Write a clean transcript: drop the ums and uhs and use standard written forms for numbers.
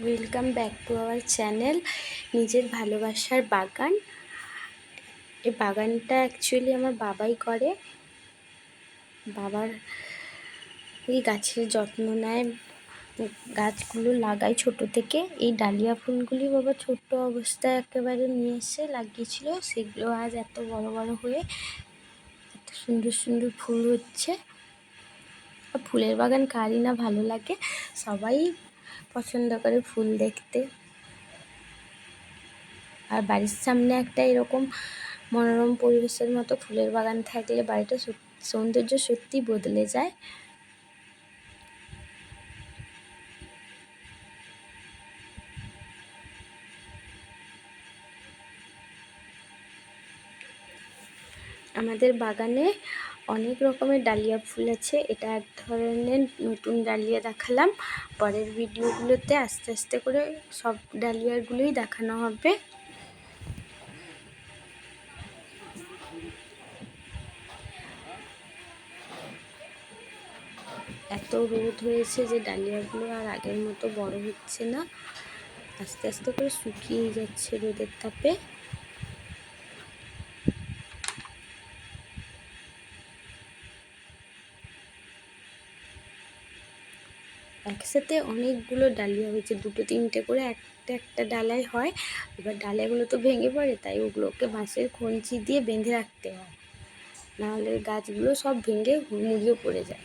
Welcome back to our channel নিজের ভালোবাসার বাগান। এই বাগানটা অ্যাকচুয়ালি আমার বাবাই করে। বাবার এই গাছের যত্ন নেয়, গাছগুলো লাগায় ছোট থেকে। এই ডালিয়া ফুলগুলি বাবা ছোট্ট অবস্থায় একেবারে নিয়ে এসে লাগিয়েছিল, সেগুলো আজ এত বড় বড় হয়ে এত সুন্দর সুন্দর ফুল হচ্ছে। ফুলের বাগান কারই না ভালো লাগে, সবাই পছন্দ করে ফুল দেখতে। আর বাড়ির সামনে একটা এরকম মনোরম পরিবেশের মতো ফুলের বাগান থাকলে বাড়িটা সৌন্দর্য সত্যি বদলে যায়। আমাদের বাগানে অনেক রকমের ডালিয়া ফুল আছে। এটা এক ধরনের নতুন ডালিয়া দেখালাম। পরের ভিডিওগুলোতে আস্তে আস্তে করে সব ডালিয়াগুলোই দেখানো হবে। এত রোদ হয়েছে যে ডালিয়াগুলো আর আগের মতো বড় হচ্ছে না, আস্তে আস্তে করে শুকিয়ে যাচ্ছে রোদের তাপে। একসাথে অনেকগুলো ডালিয়া হয়েছে, দুটো তিনটে করে একটা একটা ডালাই হয়। এবার ডালাগুলো তো ভেঙে পড়ে, তাই ওগুলোকে বাঁশের কঞ্চি দিয়ে বেঁধে রাখতে হয়, নাহলে গাছগুলো সব ভেঙে হুড়মুড়িয়ে পড়ে যায়।